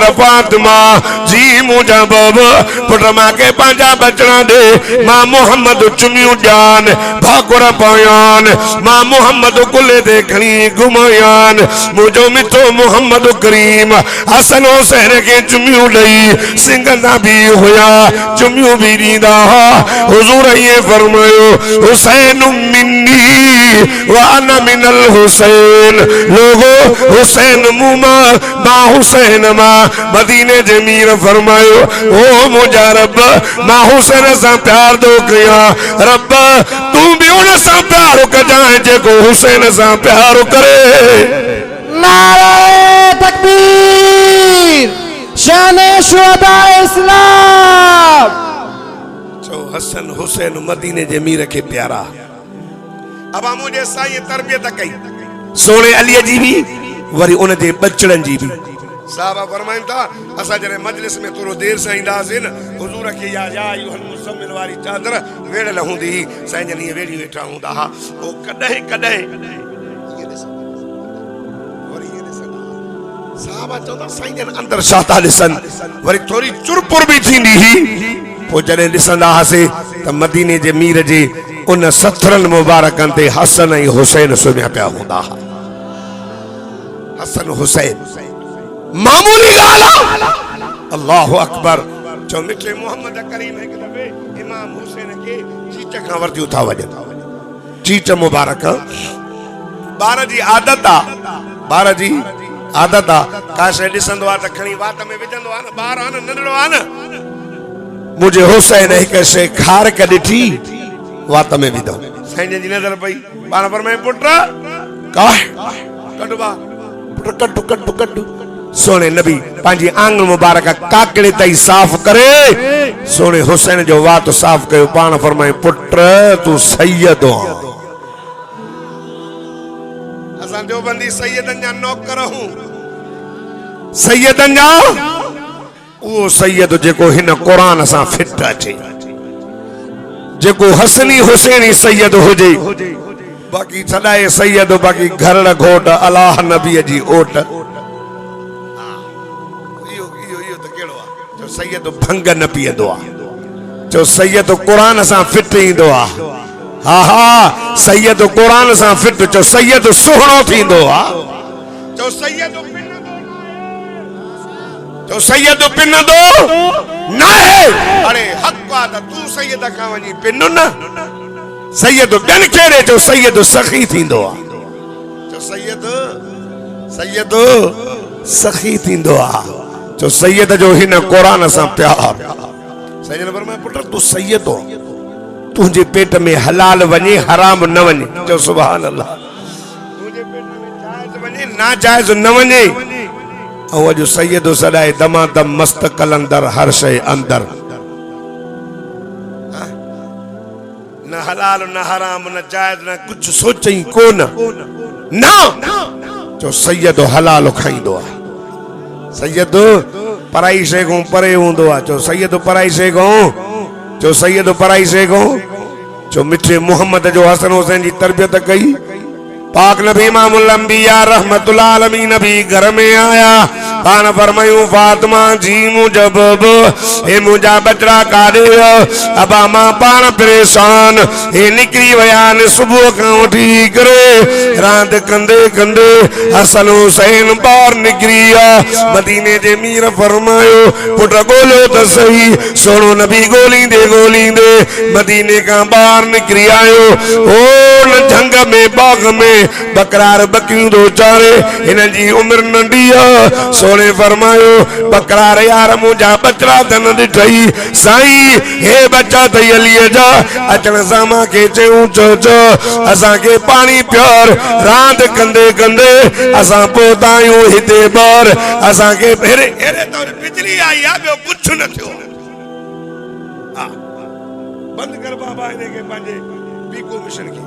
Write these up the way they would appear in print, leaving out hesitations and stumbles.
पुत्र फातिमा जी मुझा बाबा पुत्र मां के पांजा बचना दे मां मोहम्मद चुमियो जान भाकुर पायान मां मोहम्मद कुले देखनी घुमायान मुझो मिठो मोहम्मद करीम हसन हुसैन के चुमियो लई सिंगना भी होया चुमियो भी दीदा हुजूर ये फरमायो हुसैन मिन्नी व अना मिनल हुसैन लोगो हुसैन मुमा मा हुसैन मा मदीने जमीर फरमायो ओ मुझा रब मा हुसैन सा प्यार दो कया रब तू भी उन सा प्यार कजाए जेको हुसैन सा प्यार करे। नारे तकबीर शाने शुहदा इस्लाम। चो हसन हुसैन मदीने जमीर के प्यारा अब मुझे साईं तरबियत कई सोने अली जी भी वरी उन जे बचड़न जी भी साहब फरमाइन था असा जरे मजलिस में थोरो देर से इंदासे न हुजूर के या अय्युहल मुज़म्मिल वाली चादर वेड़ल हुंदी साईं जन ये वेड़ी वेठा हुंदा हा ओ कदे कदे ये ॾिस वरी ये ॾिस साहब चौदा साईं जन अंदर शाता ॾिसन वरी थोरी चुरपुर भी थींदी ही पो जने ॾिसंदा हासे त मदीने जे मीर जे उन सथरन मुबारकन ते हसन ऐं हुसैन सुम्हिया पिया हूंदा हा। हसन हुसैन मामूली गाल अल्लाह अकबर जो मिठे मोहम्मद करीम एक दफे इमाम हुसैन के चीच खां वर्दियूं था वजन चीच मुबारक बार जी आदत आ का शइ ॾिसंदो आ त खणी वात में विझंदो आ न ॿार आ न नंढड़ो आ न मुझे हुसैन हिक शइ खार क ॾिठी वात में विधो साईं जी नज़र पई पाण फरमाए पुट का कटु बा पुट कटु कटु सोने नबी पांजी आंगल मुबारक काकड़े ताई साफ करे सोने हुसैन जो वात साफ कयो पाण फरमाए पुट तू सैयद हो असां देवबंदी सैयदन जा नौकर हूं सैयदन जा वो सैयद जेको हिन कुरान सां फिट अचे जेको हसनी हुसैनी सैयद हुजे बाकी छडाए सैयद बाकी घरड़ घोट अलाह नबी जी ओट सैयद भंग न पींदो आ जो सैयद कुरान सां फिट ईंदो आ हा हा सैयद कुरान सां फिट जो सैयद सुहिणो थींदो आ जो सैयद पिनंदो न अरे हक आ त तू सैयद खां वञी पिन न सैयद ॿियनि खे ॾे जो सैयद सखी थींदो आ जो सैयद सखी थींदो आ जो सैयद जो हिन कुरान सां प्यार सैयद फरमाए पुट तू सैयद हो तुझे पेट में हलाल वने हराम न वने जो सुभान अल्लाह तुझे पेट में जायज वने ना जायज न वने और जो सैयद सदाए दमादम मस्त कलंदर हर शय अंदर न हलाल न हराम न जायज न कुछ सोचई कोन ना जो सैयद हलाल खाईंदो आ सैयद पराई शइ खां परे हूंदो आहे जो सैयद पराई शइ खां जो सैयद पराई शइ खां जो मिठे मोहम्मद जो हसन हुसैन जी तरबियत कई पाक नबी इमामुल अंबिया रहमतुल्लाह अलमीन नबी घर में आया पान फरमायूं फातिमा जी मुजब ए मुजा बचड़ा काढे अबा मां पान परेशान ए निकरी वयान सुबह खां उठी करे रात कंदे कंदे हसन हुसैन बाहर निकरी मदीने जे मीर फरमायो पुट गोलो त सही सोनो नबी गोलींदे मदीने का बाहर निकरी आयो ओ जंग में बाग में बकरार बकरियूं दो चारे इन जी उम्र नंढी सोने फरमायो बकरार यार मुझा बचड़ा तन ॾिठई साईं हे बच्चा तई अलीअ जा अचण सां मां के चयूं चो असां के पानी प्यार रात कंदे कंदे असां पहुता आहियूं हिते बार असां के अरे तो बिजली आई आ ॿियो कुछ न थियो बंद कर बाबा इने के पंहिंजे पीको मिशन की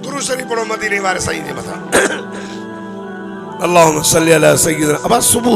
दुरूद शरीफ पढ़ो मदीने वाले साईं जे मथा अल्लाहुम्मा सल्ली अला सय्यिदना अब सुबह